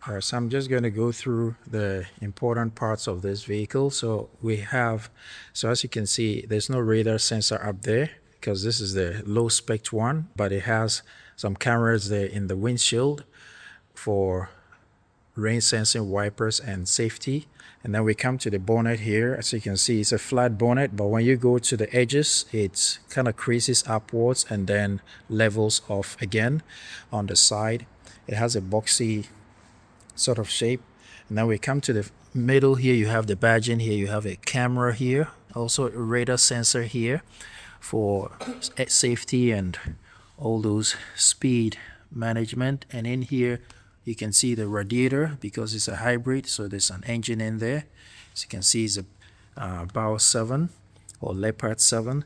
All right, so I'm just going to go through the important parts of this vehicle. So as you can see, there's no radar sensor up there because this is the low spec one, but it has some cameras there in the windshield for rain sensing, wipers, and safety. And then we come to the bonnet here. As you can see, it's a flat bonnet, but when you go to the edges, it kind of creases upwards and then levels off again on the side. It has a boxy sort of shape. And then we come to the middle here. You have the badging here. You have a camera here, also a radar sensor here for safety and all those speed management. And in here you can see the radiator because it's a hybrid, so there's an engine in there. As you can see, it's a Bao 7 or Leopard 7.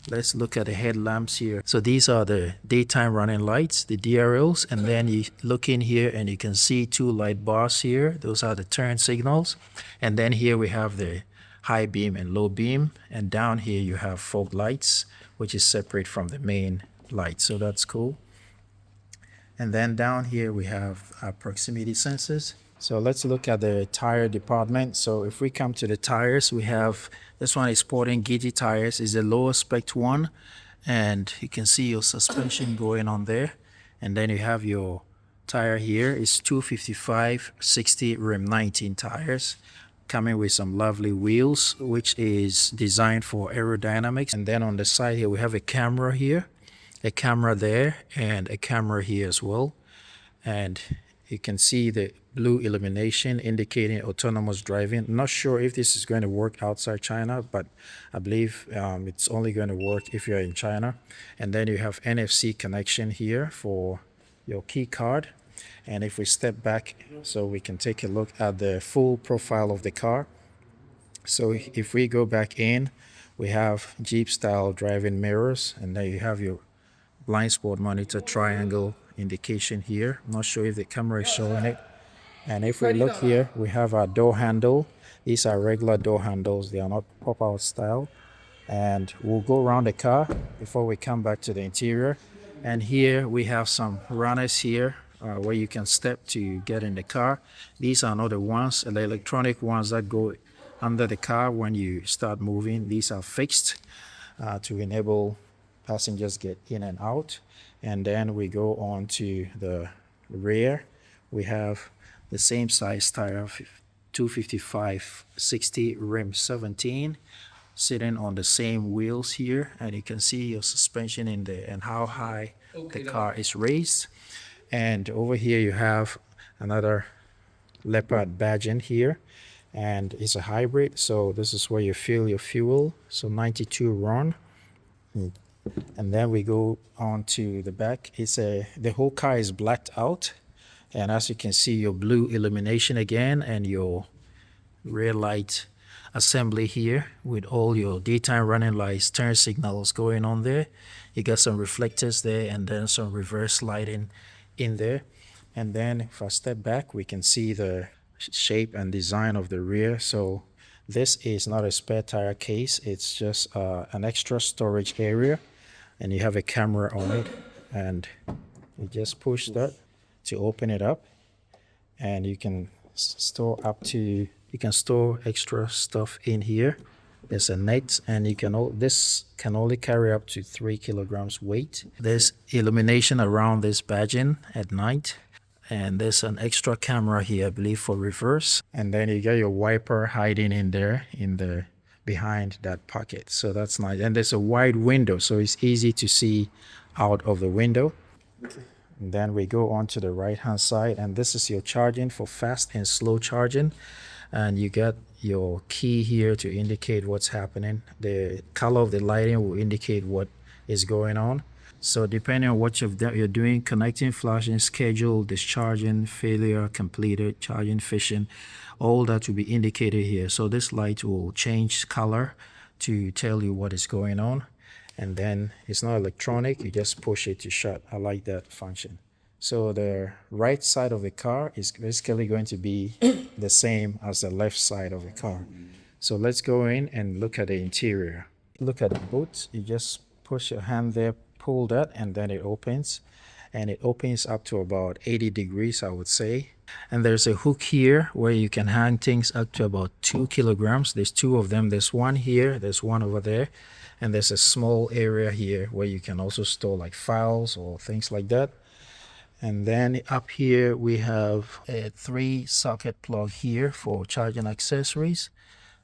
Let's look at the headlamps here. So these are the daytime running lights, the DRLs, and then you look in here and you can see two light bars here. Those are the turn signals. And then here we have the high beam and low beam, and down here you have fog lights, which is separate from the main light. So that's cool. And then down here we have our proximity sensors. So let's look at the tire department. So if we come to the tires, we have this one is Sporting GT tires, is the lower spec one, and you can see your suspension going on there. And then you have your tire here is 255/60 rim 19 tires, coming with some lovely wheels, which is designed for aerodynamics. And then on the side here we have a camera here, a camera there, and a camera here as well. And you can see the blue illumination indicating autonomous driving. Not sure if this is going to work outside China, but I believe it's only going to work if you're in China. And then you have NFC connection here for your key card. And if we step back so we can take a look at the full profile of the car. So if we go back in, we have Jeep style driving mirrors, and then you have your blind spot monitor triangle indication here. I'm not sure if the camera is showing it. And if we look here, we have our door handle. These are regular door handles, they are not pop-out style. And we'll go around the car before we come back to the interior. And here we have some runners here where you can step to get in the car. These are not the ones, the electronic ones that go under the car when you start moving. These are fixed to enable passengers get in and out. And then we go on to the rear. We have the same size tire, 255/60 rim 17, sitting on the same wheels here, and you can see your suspension in there and how high the car is raised. And over here you have another Leopard badging here, and it's a hybrid, so this is where you fill your fuel. So 92 run. And then we go on to the back. The whole car is blacked out, and as you can see, your blue illumination again, and your rear light assembly here with all your daytime running lights, turn signals going on there. You got some reflectors there, and then some reverse lighting in there. And then if I step back, we can see the shape and design of the rear. So this is not a spare tire case, it's just an extra storage area, and you have a camera on it, and you just push that to open it up, and you can store extra stuff in here. There's a net, and this can only carry up to 3 kilograms weight. There's illumination around this badging at night, and there's an extra camera here, I believe, for reverse. And then you get your wiper hiding in there behind that pocket, so that's nice. And there's a wide window, so it's easy to see out of the window. And then we go on to the right hand side, and this is your charging for fast and slow charging. And you got your key here to indicate what's happening. The color of the lighting will indicate what is going on. So depending on what you're doing, connecting, flashing, schedule, discharging, failure, completed, charging, fishing, all that will be indicated here. So this light will change color to tell you what is going on. And then it's not electronic, you just push it to shut. I like that function. So the right side of the car is basically going to be the same as the left side of the car. So let's go in and look at the interior. Look at the boot, you just push your hand there, pull that, and then it opens. and it opens up to about 80 degrees, I would say. And there's a hook here where you can hang things up to about 2 kilograms. There's two of them. There's one here, there's one over there, and there's a small area here where you can also store like files or things like that. And then up here we have a 3-socket plug here for charging accessories.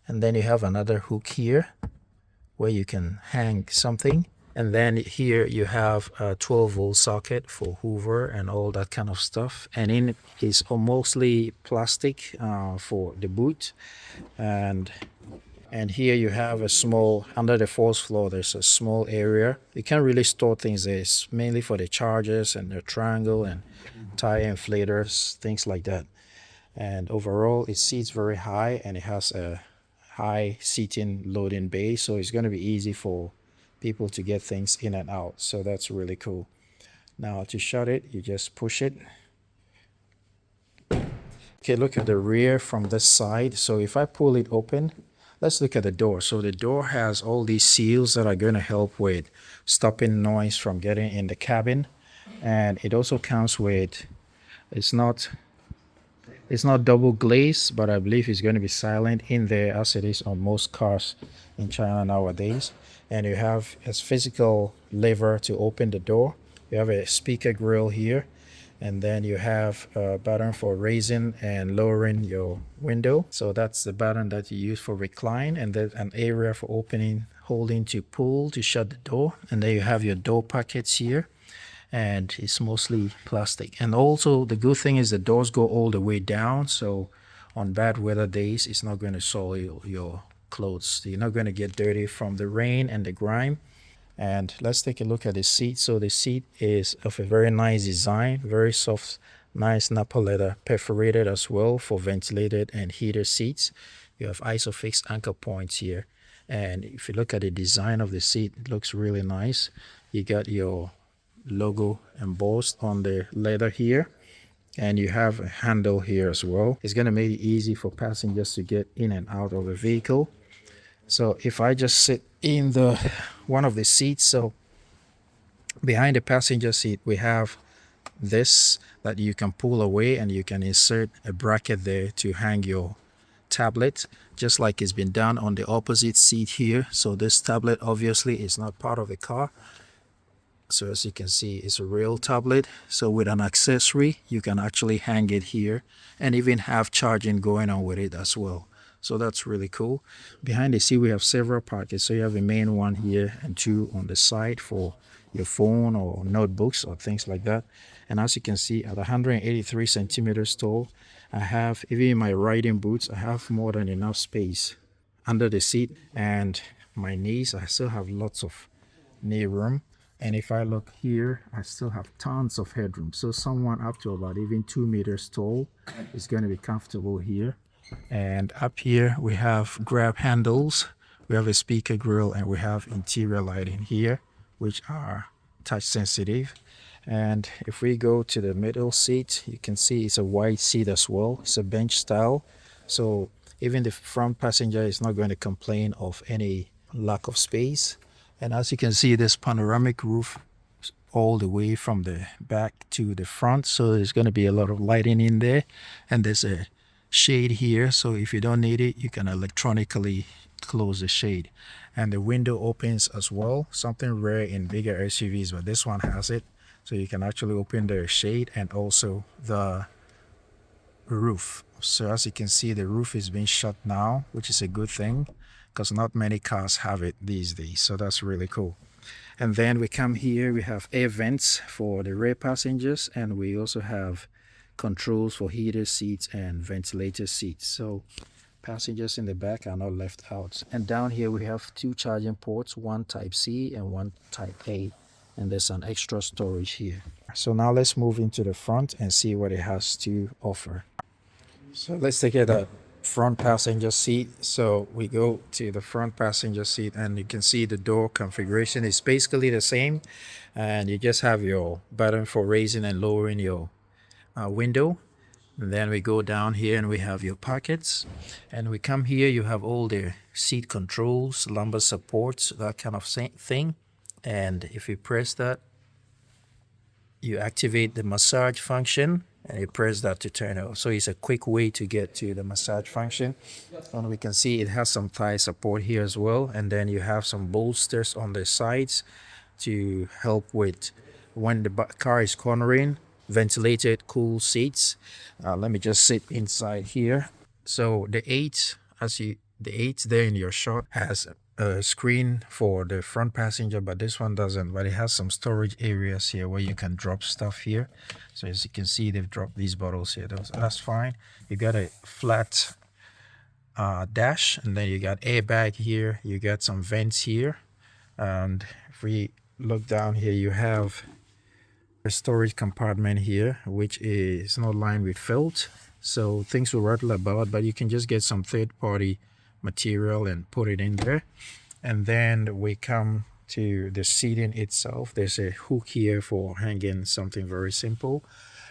And then you have another hook here where you can hang something. And then here you have a 12-volt socket for Hoover and all that kind of stuff. And in it is mostly plastic for the boot. And here you have a small, under the fourth floor, there's a small area. You can't really store things there. It's mainly for the chargers and the triangle and tire inflators, things like that. And overall, it seats very high and it has a high seating loading bay. So it's going to be easy for people to get things in and out. So that's really cool. Now to shut it, you just push it. Okay, look at the rear from this side. So if I pull it open, let's look at the door. So the door has all these seals that are going to help with stopping noise from getting in the cabin. And it also comes with, it's not double glazed, but I believe it's going to be silent in there as it is on most cars in China nowadays. And you have a physical lever to open the door. You have a speaker grill here. And then you have a button for raising and lowering your window. So that's the button that you use for recline. And then an area for opening, holding to pull to shut the door. And then you have your door pockets here. And it's mostly plastic. And also the good thing is the doors go all the way down. So on bad weather days, it's not going to soil your clothes. You're not going to get dirty from the rain and the grime. And let's take a look at the seat. So the seat is of a very nice design, very soft, nice Napa leather, perforated as well for ventilated and heated seats. You have ISOFIX anchor points here. And if you look at the design of the seat, it looks really nice. You got your logo embossed on the leather here. And you have a handle here as well. It's going to make it easy for passengers to get in and out of the vehicle. So if I just sit in the one of the seats, so behind the passenger seat, we have this that you can pull away and you can insert a bracket there to hang your tablet, just like it's been done on the opposite seat here. So this tablet obviously is not part of the car. So as you can see, it's a real tablet. So with an accessory, you can actually hang it here and even have charging going on with it as well. So that's really cool. Behind the seat, we have several pockets. So you have a main one here and two on the side for your phone or notebooks or things like that. And as you can see, at 183 centimeters tall, I have, even in my riding boots, I have more than enough space under the seat. And my knees, I still have lots of knee room. And if I look here, I still have tons of headroom. So someone up to about even 2 meters tall is going to be comfortable here. And up here we have grab handles, we have a speaker grill, and we have interior lighting here, which are touch sensitive. And if we go to the middle seat, you can see it's a wide seat as well. It's a bench style. So even the front passenger is not going to complain of any lack of space. And as you can see, this panoramic roof all the way from the back to the front. So there's going to be a lot of lighting in there. And there's a shade here. So if you don't need it, you can electronically close the shade. And the window opens as well. Something rare in bigger SUVs, but this one has it. So you can actually open the shade and also the roof. So as you can see, the roof is being shut now, which is a good thing because not many cars have it these days. So that's really cool. And then we come here, we have air vents for the rear passengers, and we also have controls for heated seats and ventilated seats. So passengers in the back are not left out. And down here we have two charging ports, one type C and one type A. And there's an extra storage here. So now let's move into the front and see what it has to offer. So let's take it at front passenger seat. So we go to the front passenger seat and you can see the door configuration is basically the same, and you just have your button for raising and lowering your window. And then we go down here and we have your pockets, and we come here, you have all the seat controls, lumbar supports, that kind of thing. And if you press that, you activate the massage function and you press that to turn it off. So it's a quick way to get to the massage function. And we can see it has some thigh support here as well. And then you have some bolsters on the sides to help with when the car is cornering, ventilated, cool seats. Let me just sit inside here. So the eight there in your shot has a screen for the front passenger, but this one doesn't. But it has some storage areas here where you can drop stuff here. So as you can see, they've dropped these bottles here. That's fine. You got a flat dash, and then you got airbag here. You got some vents here, and if we look down here, you have a storage compartment here, which is not lined with felt, so things will rattle about, but you can just get some third-party material and put it in there. And then we come to the seating itself. There's a hook here for hanging something very simple.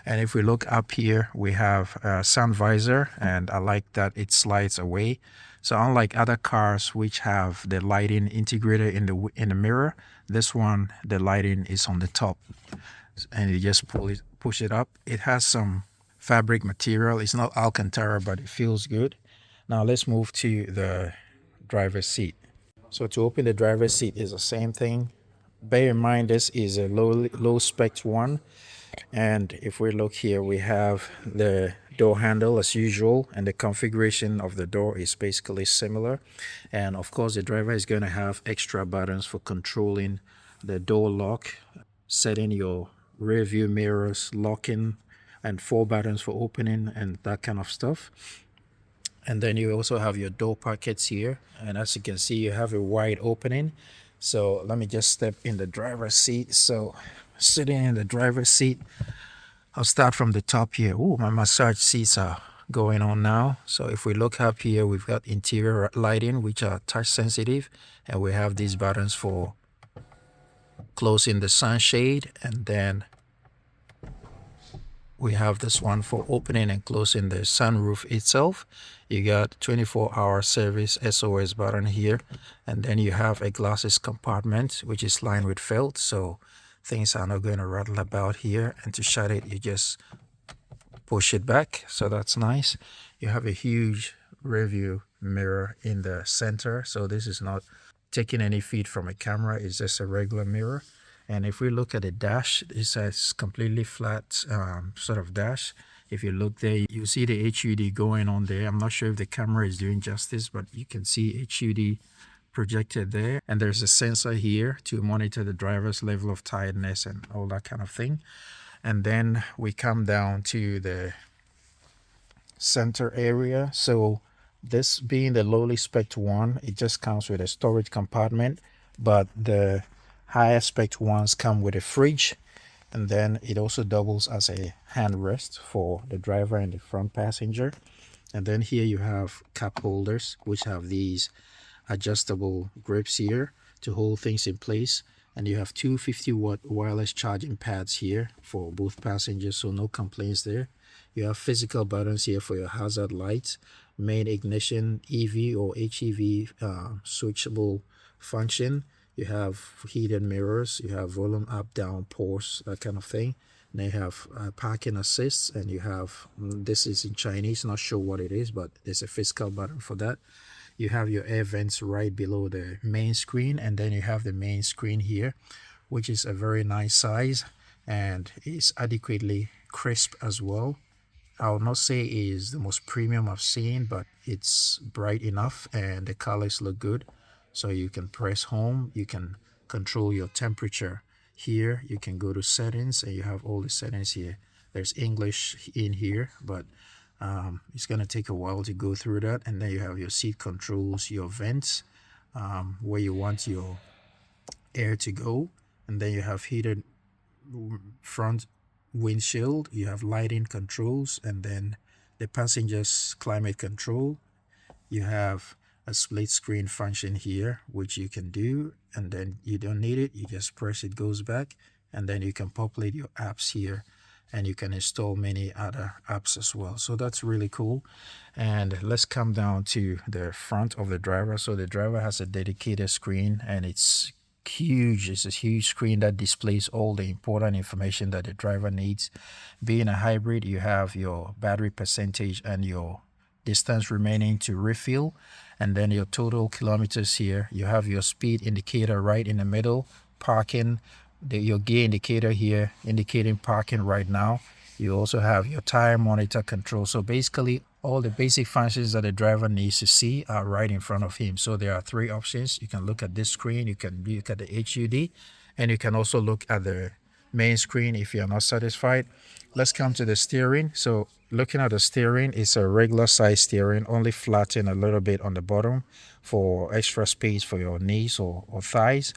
And if we look up here, we have a sun visor, and I like that it slides away. So unlike other cars which have the lighting integrated in the mirror, this one, the lighting is on the top, and you just push it up. It has some fabric material. It's not Alcantara, but it feels good. Now let's move to the driver's seat. So to open the driver's seat is the same thing. Bear in mind this is a low spec one. And if we look here, we have the door handle as usual, and the configuration of the door is basically similar. And of course, the driver is going to have extra buttons for controlling the door lock, setting your rear view mirrors, locking, and 4 buttons for opening and that kind of stuff. And then you also have your door pockets here, and as you can see, you have a wide opening. So let me just step in the driver's seat. So sitting in the driver's seat, I'll start from the top here. Oh, my massage seats are going on now. So if we look up here, we've got interior lighting, which are touch sensitive, and we have these buttons for closing the sunshade, and then we have this one for opening and closing the sunroof itself. You got 24-hour service SOS button here, and then you have a glasses compartment which is lined with felt, so things are not going to rattle about here. And to shut it, you just push it back, so that's nice. You have a huge rear view mirror in the center, so this is not taking any feed from a camera, it's just a regular mirror. And if we look at the dash, it's a completely flat sort of dash. If you look there, you see the HUD going on there. I'm not sure if the camera is doing justice, but you can see HUD projected there. And there's a sensor here to monitor the driver's level of tiredness and all that kind of thing. And then we come down to the center area. So this being the lowly spec one, it just comes with a storage compartment, but the higher spec ones come with a fridge, and then it also doubles as a handrest for the driver and the front passenger. And then here you have cup holders, which have these adjustable grips here to hold things in place. And you have two 50-watt wireless charging pads here for both passengers, so no complaints there. You have physical buttons here for your hazard lights, main ignition, EV or HEV switchable function. You have heated mirrors, you have volume up, down, pause, that kind of thing. And they have parking assists, and you have, this is in Chinese, not sure what it is, but there's a physical button for that. You have your air vents right below the main screen, and then you have the main screen here, which is a very nice size and is adequately crisp as well. I'll not say it is the most premium I've seen, but it's bright enough and the colors look good. So you can press home, you can control your temperature here, you can go to settings, and you have all the settings here. There's English in here, but it's going to take a while to go through that. And then you have your seat controls, your vents, where you want your air to go. And then you have heated front windshield, you have lighting controls, and then the passenger's climate control. You have a split screen function here, which you can do, and then you don't need it, you just press it, goes back, and then you can populate your apps here, and you can install many other apps as well. So that's really cool. And let's come down to the front of the driver. So the driver has a dedicated screen, and it's huge. It's a huge screen that displays all the important information that the driver needs. Being a hybrid, you have your battery percentage and your distance remaining to refill, and then your total kilometers here. You have your speed indicator right in the middle, parking, your gear indicator here indicating parking right now. You also have your tire monitor control. So basically all the basic functions that the driver needs to see are right in front of him. So there are three options. You can look at this screen, you can look at the HUD, and you can also look at the main screen if you're not satisfied. Let's come to the steering. So looking at the steering, it's a regular size steering, only flatten a little bit on the bottom for extra space for your knees or thighs,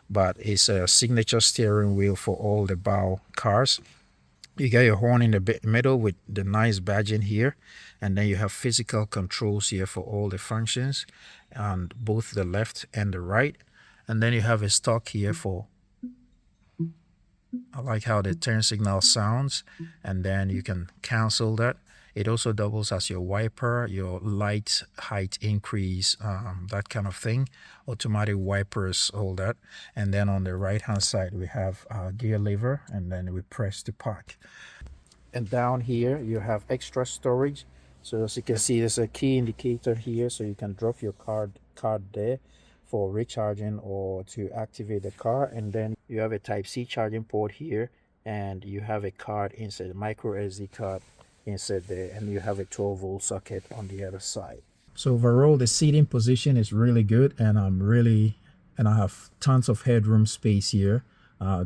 but it's a signature steering wheel for all the bow cars. You got your horn in the middle with the nice badging here, and then you have physical controls here for all the functions on both the left and the right. And then you have a stock here for, I like how the turn signal sounds, and then you can cancel that. It also doubles as your wiper, your light height increase, that kind of thing. Automatic wipers, all that. And then on the right hand side, we have our gear lever, and then we press to park. And down here, you have extra storage. So as you can see, there's a key indicator here, so you can drop your card there for recharging or to activate the car. And then you have a Type-C charging port here, and you have a card inside, a micro SD card inside there, and you have a 12-volt socket on the other side. So overall, the seating position is really good, and I have tons of headroom space here,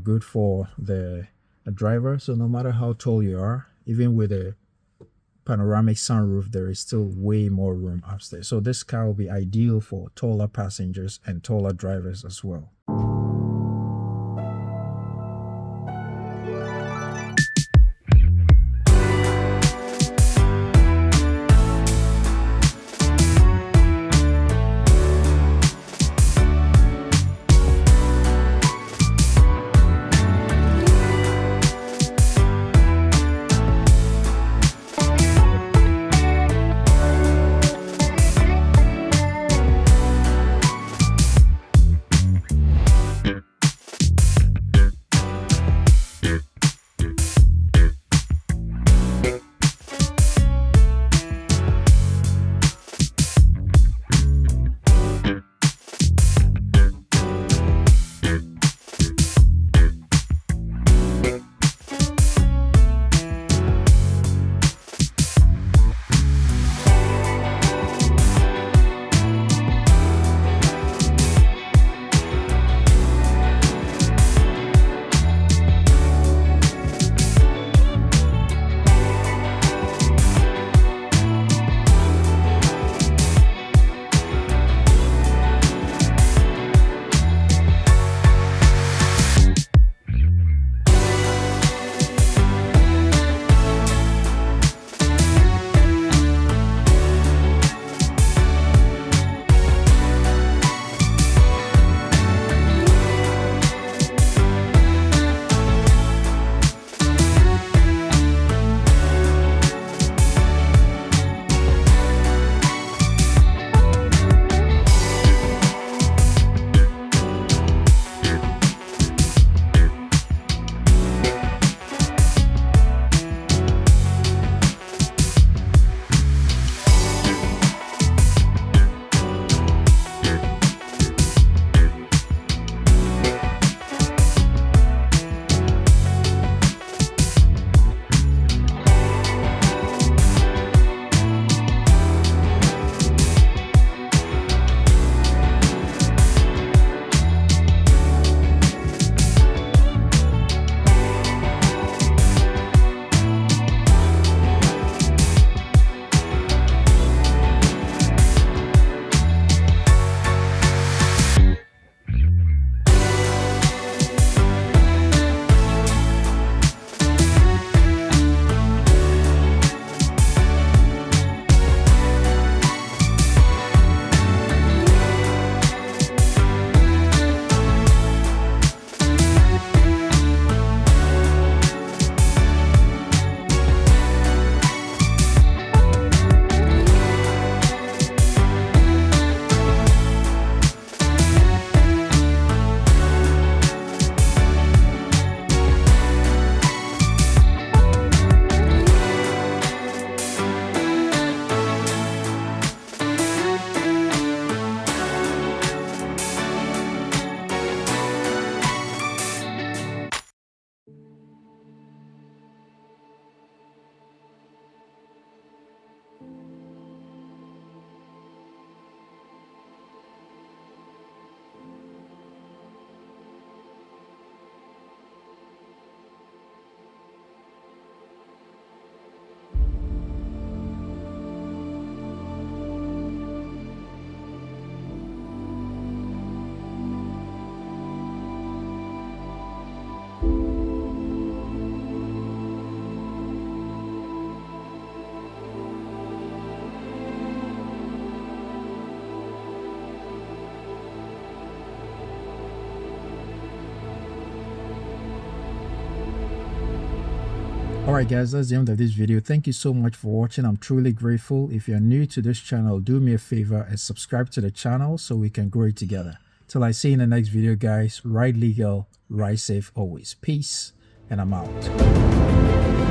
good for the driver. So no matter how tall you are, even with a panoramic sunroof, there is still way more room upstairs. So this car will be ideal for taller passengers and taller drivers as well. Alright guys, that's the end of this video. Thank you so much for watching. I'm truly grateful. If you're new to this channel, do me a favor and subscribe to the channel so we can grow it together. Till I see you in the next video guys, ride legal, ride safe always. Peace, and I'm out.